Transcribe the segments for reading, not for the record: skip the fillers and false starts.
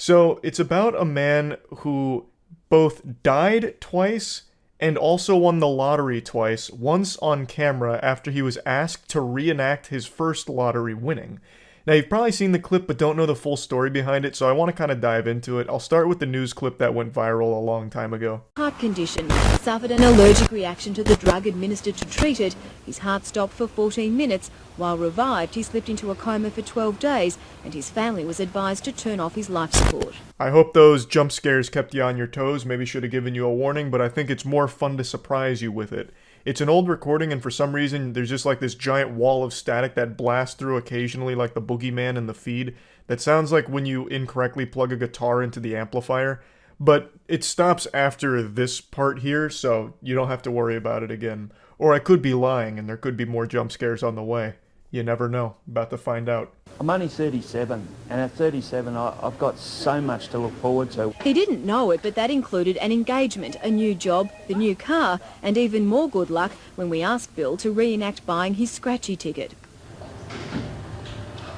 So it's about a man who both died twice and also won the lottery twice, once on camera after he was asked to reenact his first lottery winning. Now, you've probably seen the clip but don't know the full story behind it, so I want to kind of dive into it. I'll start with the news clip that went viral a long time ago. Heart condition. Suffered an allergic reaction to the drug administered to treat it. His heart stopped for 14 minutes. While revived, he slipped into a coma for 12 days, and his family was advised to turn off his life support. I hope those jump scares kept you on your toes. Maybe should have given you a warning, but I think it's more fun to surprise you with it. It's an old recording, and for some reason, there's just like this giant wall of static that blasts through occasionally like the boogeyman in the feed. That sounds like when you incorrectly plug a guitar into the amplifier. But it stops after this part here, so you don't have to worry about it again. Or I could be lying, and there could be more jump scares on the way. You never know. About to find out. I'm only 37, and at 37 I've got so much to look forward to. He didn't know it, but that included an engagement, a new job, the new car, and even more good luck when we asked Bill to reenact buying his scratchy ticket.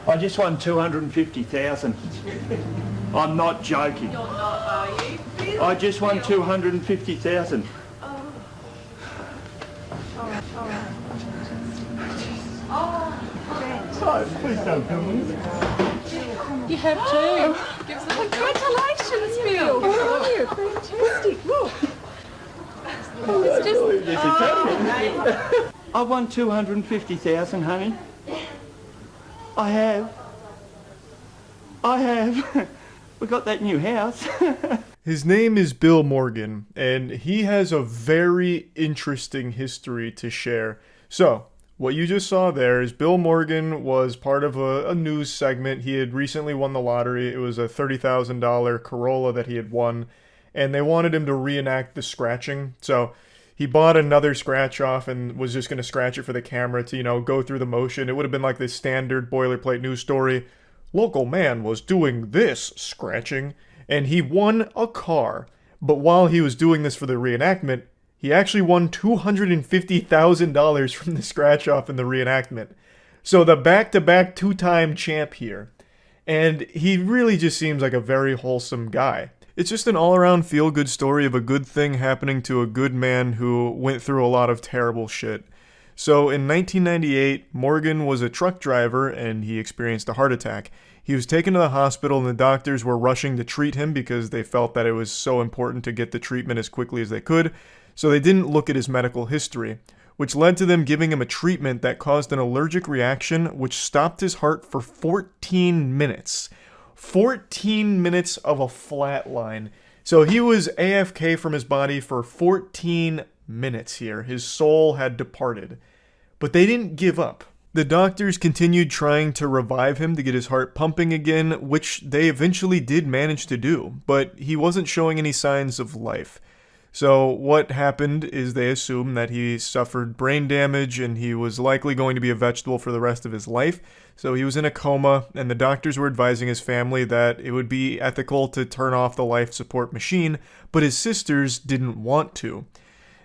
I just won 250,000. I'm not joking. You're not, are you? I just won 250,000. Oh, please don't kill me. You have to. Give us a congratulations, Bill. How are you? Fantastic. Look. It's just... I won 250,000, honey. I have. We got that new house. His name is Bill Morgan, and he has a very interesting history to share. So, what you just saw there is Bill Morgan was part of a news segment. He had recently won the lottery. It was a $30,000 Corolla that he had won, and they wanted him to reenact the scratching. So he bought another scratch off and was just going to scratch it for the camera to, go through the motion. It would have been like this standard boilerplate news story. Local man was doing this scratching, and he won a car. But while he was doing this for the reenactment, he actually won $250,000 from the scratch-off in the reenactment. So the back-to-back two-time champ here. And he really just seems like a very wholesome guy. It's just an all-around feel-good story of a good thing happening to a good man who went through a lot of terrible shit. So in 1998, Morgan was a truck driver and he experienced a heart attack. He was taken to the hospital and the doctors were rushing to treat him because they felt that it was so important to get the treatment as quickly as they could. So they didn't look at his medical history, which led to them giving him a treatment that caused an allergic reaction which stopped his heart for 14 minutes. 14 minutes of a flat line. So he was AFK from his body for 14 minutes here. His soul had departed. But they didn't give up. The doctors continued trying to revive him to get his heart pumping again, which they eventually did manage to do, but he wasn't showing any signs of life. So what happened is they assumed that he suffered brain damage and he was likely going to be a vegetable for the rest of his life. So he was in a coma, and the doctors were advising his family that it would be ethical to turn off the life support machine, but his sisters didn't want to.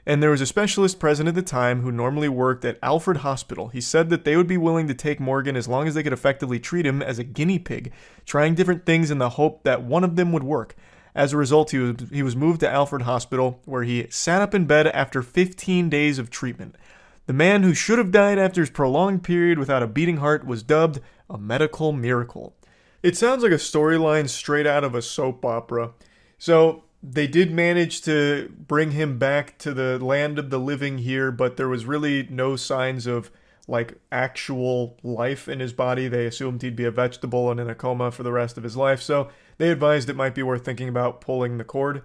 And there was a specialist present at the time who normally worked at Alfred Hospital. He said that they would be willing to take Morgan as long as they could effectively treat him as a guinea pig, trying different things in the hope that one of them would work. As a result, he was moved to Alfred Hospital, where he sat up in bed after 15 days of treatment. The man who should have died after his prolonged period without a beating heart was dubbed a medical miracle. It sounds like a storyline straight out of a soap opera. So they did manage to bring him back to the land of the living here, but there was really no signs of actual life in his body. They assumed he'd be a vegetable and in a coma for the rest of his life, so they advised it might be worth thinking about pulling the cord.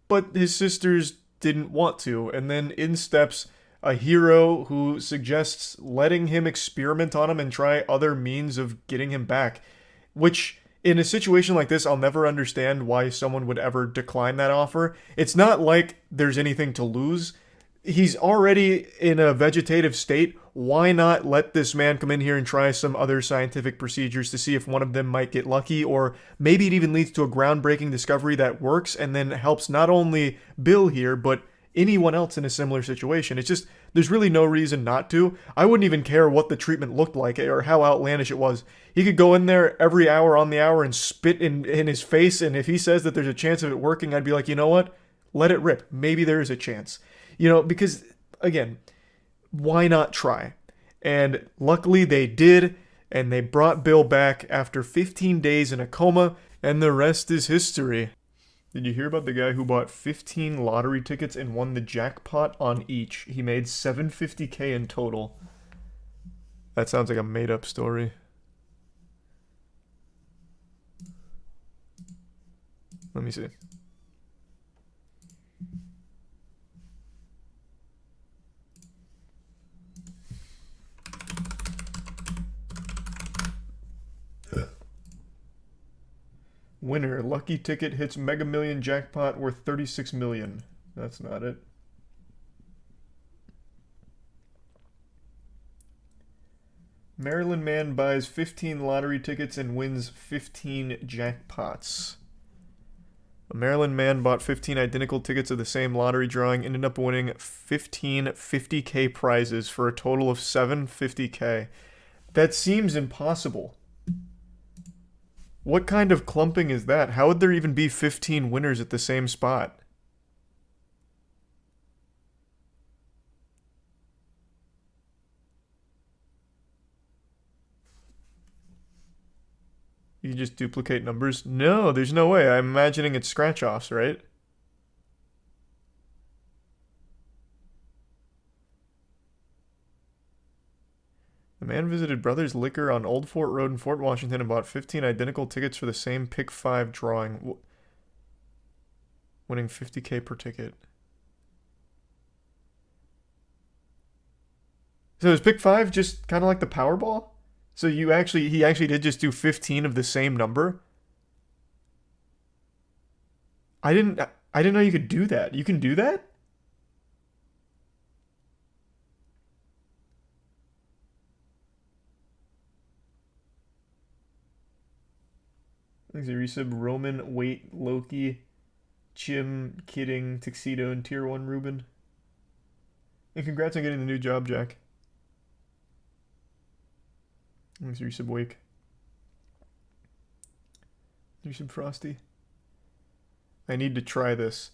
But his sisters didn't want to, and then in steps a hero who suggests letting him experiment on him and try other means of getting him back, which in a situation like this, I'll never understand why someone would ever decline that offer. It's not like there's anything to lose. He's already in a vegetative state. Why not let this man come in here and try some other scientific procedures to see if one of them might get lucky, or maybe it even leads to a groundbreaking discovery that works and then helps not only Bill here, but anyone else in a similar situation. It's just, There's really no reason not to. I wouldn't even care what the treatment looked like or how outlandish it was. He could go in there every hour on the hour and spit in his face, and if he says that there's a chance of it working, I'd be like, you know what? Let it rip. Maybe there is a chance. Because, again, why not try? And luckily they did, and they brought Bill back after 15 days in a coma, and the rest is history. Did you hear about the guy who bought 15 lottery tickets and won the jackpot on each? He made $750K in total. That sounds like a made-up story. Let me see. Winner, lucky ticket hits Mega Million jackpot worth 36 million. That's not it. Maryland man buys 15 lottery tickets and wins 15 jackpots. A Maryland man bought 15 identical tickets of the same lottery drawing, ended up winning 15 50K prizes for a total of 750K. That seems impossible. What kind of clumping is that? How would there even be 15 winners at the same spot? You can just duplicate numbers? No, there's no way. I'm imagining it's scratch-offs, right? The man visited Brothers Liquor on Old Fort Road in Fort Washington and bought 15 identical tickets for the same Pick 5 drawing, winning 50K per ticket. So is Pick 5 just kind of like the Powerball? So he actually did just do 15 of the same number? I didn't know you could do that. You can do that? Thanks, Resub, Roman, Wait, Loki, Chim, Kidding, Tuxedo, and Tier 1 Ruben. And congrats on getting the new job, Jack. Thanks, Resub, Wake. Resub, Frosty. I need to try this.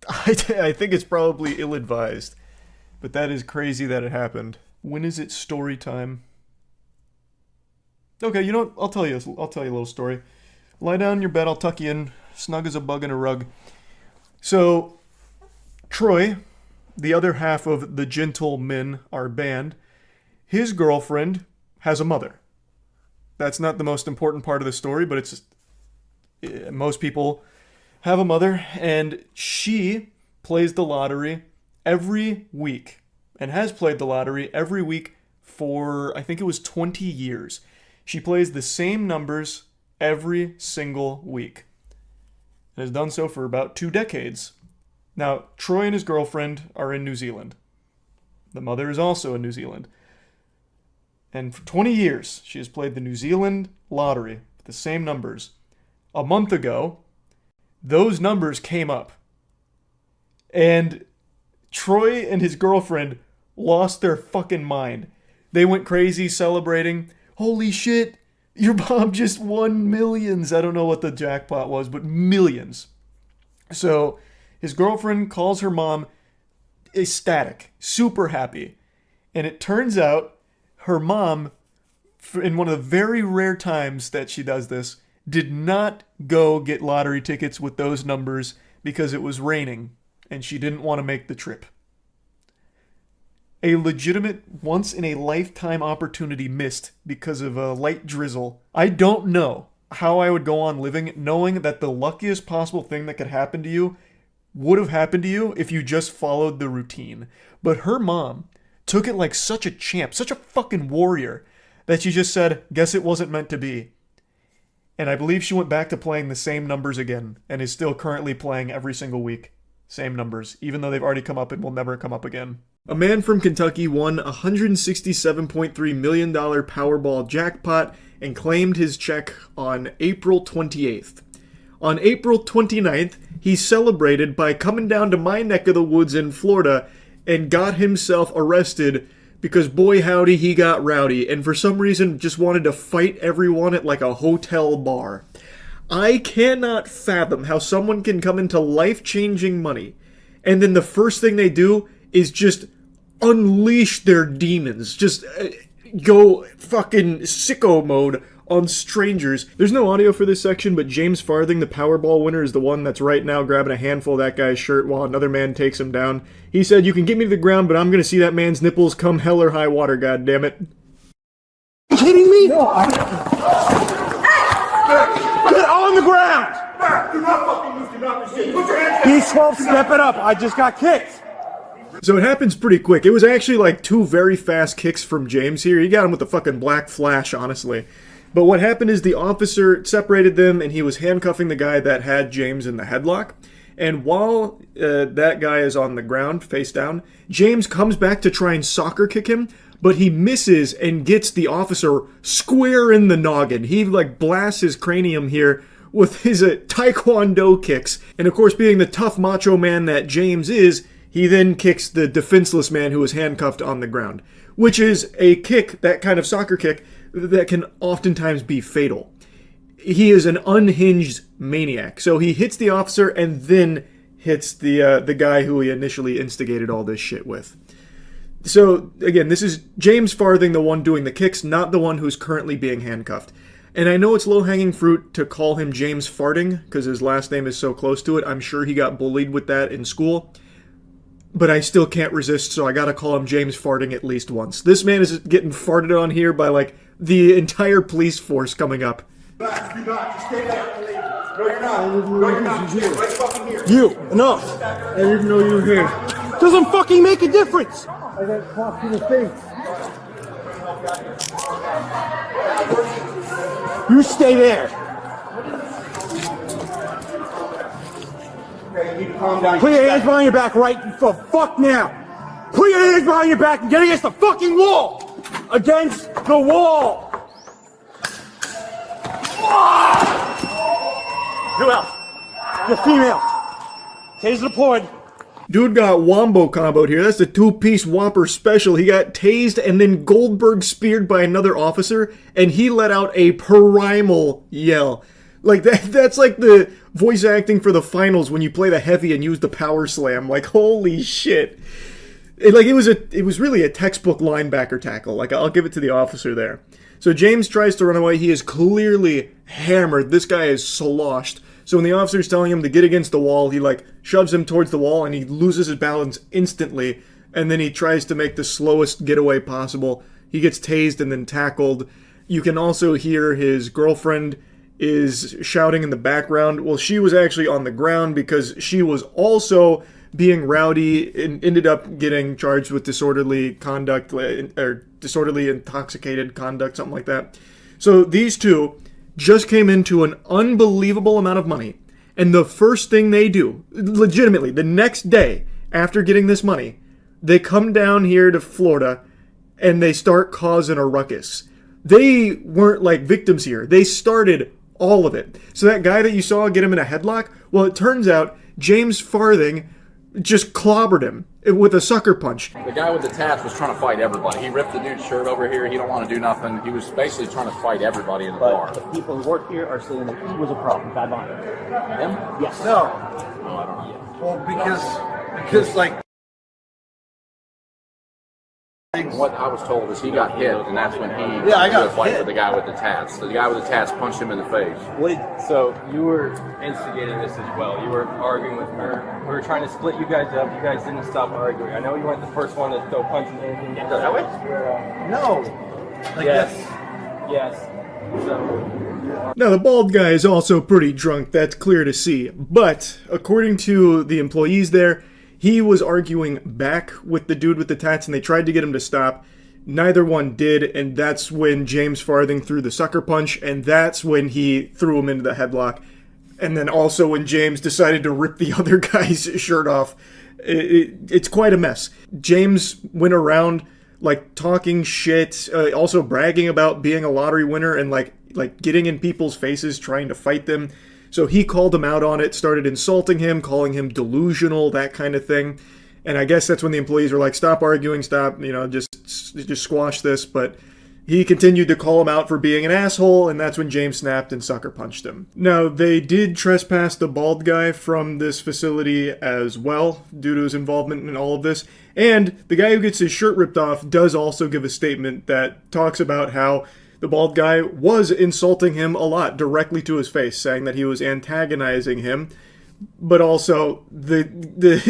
I think it's probably ill-advised, but that is crazy that it happened. When is it story time? Okay, you know what? I'll tell you a little story. Lie down in your bed, I'll tuck you in, snug as a bug in a rug. So, Troy, the other half of the Gentlemen, our band, his girlfriend has a mother. That's not the most important part of the story, but it's most people have a mother, and she plays the lottery every week, and has played the lottery every week for, I think it was 20 years. She plays the same numbers every single week, and has done so for about 2 decades. Now, Troy and his girlfriend are in New Zealand. The mother is also in New Zealand. And for 20 years, she has played the New Zealand lottery with the same numbers. A month ago, those numbers came up. And Troy and his girlfriend lost their fucking mind. They went crazy celebrating. Holy shit! Your mom just won millions. I don't know what the jackpot was, but millions. So his girlfriend calls her mom ecstatic, super happy. And it turns out her mom, in one of the very rare times that she does this, did not go get lottery tickets with those numbers because it was raining and she didn't want to make the trip. A legitimate once-in-a-lifetime opportunity missed because of a light drizzle. I don't know how I would go on living knowing that the luckiest possible thing that could happen to you would have happened to you if you just followed the routine. But her mom took it like such a champ, such a fucking warrior, that she just said, guess it wasn't meant to be. And I believe she went back to playing the same numbers again, and is still currently playing every single week. Same numbers, even though they've already come up and will never come up again. A man from Kentucky won a $167.3 million Powerball jackpot and claimed his check on April 28th. On April 29th, he celebrated by coming down to my neck of the woods in Florida and got himself arrested because boy howdy he got rowdy and for some reason just wanted to fight everyone at like a hotel bar. I cannot fathom how someone can come into life-changing money and then the first thing they do is just unleash their demons. Just go fucking sicko mode on strangers. There's no audio for this section, but James Farthing, the Powerball winner, is the one that's right now grabbing a handful of that guy's shirt while another man takes him down. He said, "You can get me to the ground, but I'm gonna see that man's nipples come hell or high water, goddammit." You kidding me? No, Get on the ground! Do not fucking move, do not proceed. Put your hands down! D12, step it up. I just got kicked. So it happens pretty quick. It was actually like 2 very fast kicks from James here. He got him with the fucking black flash, honestly. But what happened is the officer separated them and he was handcuffing the guy that had James in the headlock. And while that guy is on the ground, face down, James comes back to try and soccer kick him, but he misses and gets the officer square in the noggin. He like blasts his cranium here with his taekwondo kicks. And of course, being the tough macho man that James is, he then kicks the defenseless man who was handcuffed on the ground, which is a kick, that kind of soccer kick, that can oftentimes be fatal. He is an unhinged maniac. So he hits the officer and then hits the guy who he initially instigated all this shit with. So again, this is James Farthing, the one doing the kicks, not the one who's currently being handcuffed. And I know it's low-hanging fruit to call him James Farting, because his last name is so close to it. I'm sure he got bullied with that in school. But I still can't resist, so I gotta call him James Farting at least once. This man is getting farted on here by, like, the entire police force coming up. Do not. Just stay there. No, you're not. No, you're not. Stay right fucking here. You, enough. I didn't know you were here. Doesn't fucking make a difference. I got caught in the face. You stay there. Okay, you need to calm down. Put your hands behind your back right the fuck now. Put your hands behind your back and get against the fucking wall. Against the wall. Who else? The female. Taser deployed. Dude got wombo comboed here. That's the 2-piece Whopper special. He got tased and then Goldberg speared by another officer, and he let out a primal yell. Like, that's like the voice acting for the finals when you play the heavy and use the power slam. Like, holy shit. It was really a textbook linebacker tackle. Like, I'll give it to the officer there. So James tries to run away. He is clearly hammered. This guy is sloshed. So when the officer's telling him to get against the wall, he like shoves him towards the wall and he loses his balance instantly. And then he tries to make the slowest getaway possible. He gets tased and then tackled. You can also hear his girlfriend is shouting in the background. Well, she was actually on the ground because she was also being rowdy and ended up getting charged with disorderly conduct or disorderly intoxicated conduct, something like that. So these two just came into an unbelievable amount of money. And the first thing they do, legitimately, the next day after getting this money, they come down here to Florida and they start causing a ruckus. They weren't like victims here. They started all of it. So that guy that you saw get him in a headlock, well, it turns out James Farthing just clobbered him with a sucker punch. The guy with the tats was trying to fight everybody. He ripped the dude's shirt over here. He don't want to do nothing. He was basically trying to fight everybody in the bar. The people who work here are saying that he was a problem. Bad mind. Him? Yes. No. No, I don't know. Well, because like. What I was told is he got hit, and that's when he I got did a fight hit. with the guy with the tats. So the guy with the tats punched him in the face. So you were instigating this as well. You were arguing with her. We were trying to split you guys up. You guys didn't stop arguing. I know you weren't the first one to throw punches or anything. That way? No. Like Yes. that's. Yes. So Now, the bald guy is also pretty drunk, that's clear to see. But, according to the employees there, he was arguing back with the dude with the tats, and they tried to get him to stop. Neither one did, and that's when James Farthing threw the sucker punch, and that's when he threw him into the headlock. And then also when James decided to rip the other guy's shirt off. It's quite a mess. James went around, like, talking shit, also bragging about being a lottery winner and, like getting in people's faces, trying to fight them. So he called him out on it, started insulting him, calling him delusional, that kind of thing. And I guess that's when the employees were like, stop arguing, stop, just squash this. But he continued to call him out for being an asshole, and that's when James snapped and sucker punched him. Now, they did trespass the bald guy from this facility as well, due to his involvement in all of this. And the guy who gets his shirt ripped off does also give a statement that talks about how the bald guy was insulting him a lot directly to his face, saying that he was antagonizing him. But also, the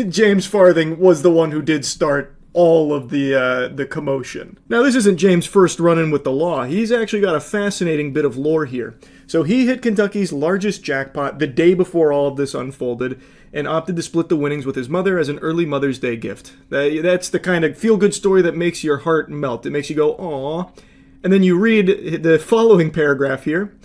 James Farthing was the one who did start all of the commotion. Now, this isn't James' first run-in with the law. He's actually got a fascinating bit of lore here. So he hit Kentucky's largest jackpot the day before all of this unfolded, and opted to split the winnings with his mother as an early Mother's Day gift. That's the kind of feel-good story that makes your heart melt. It makes you go, aww. And then you read the following paragraph here.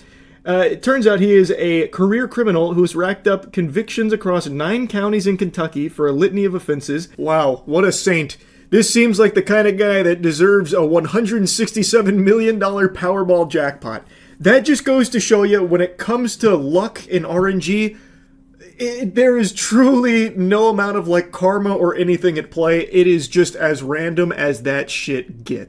It turns out he is a career criminal who's racked up convictions across 9 counties in Kentucky for a litany of offenses. Wow, what a saint. This seems like the kind of guy that deserves a $167 million Powerball jackpot. That just goes to show you, when it comes to luck in RNG, there is truly no amount of karma or anything at play. It is just as random as that shit gets.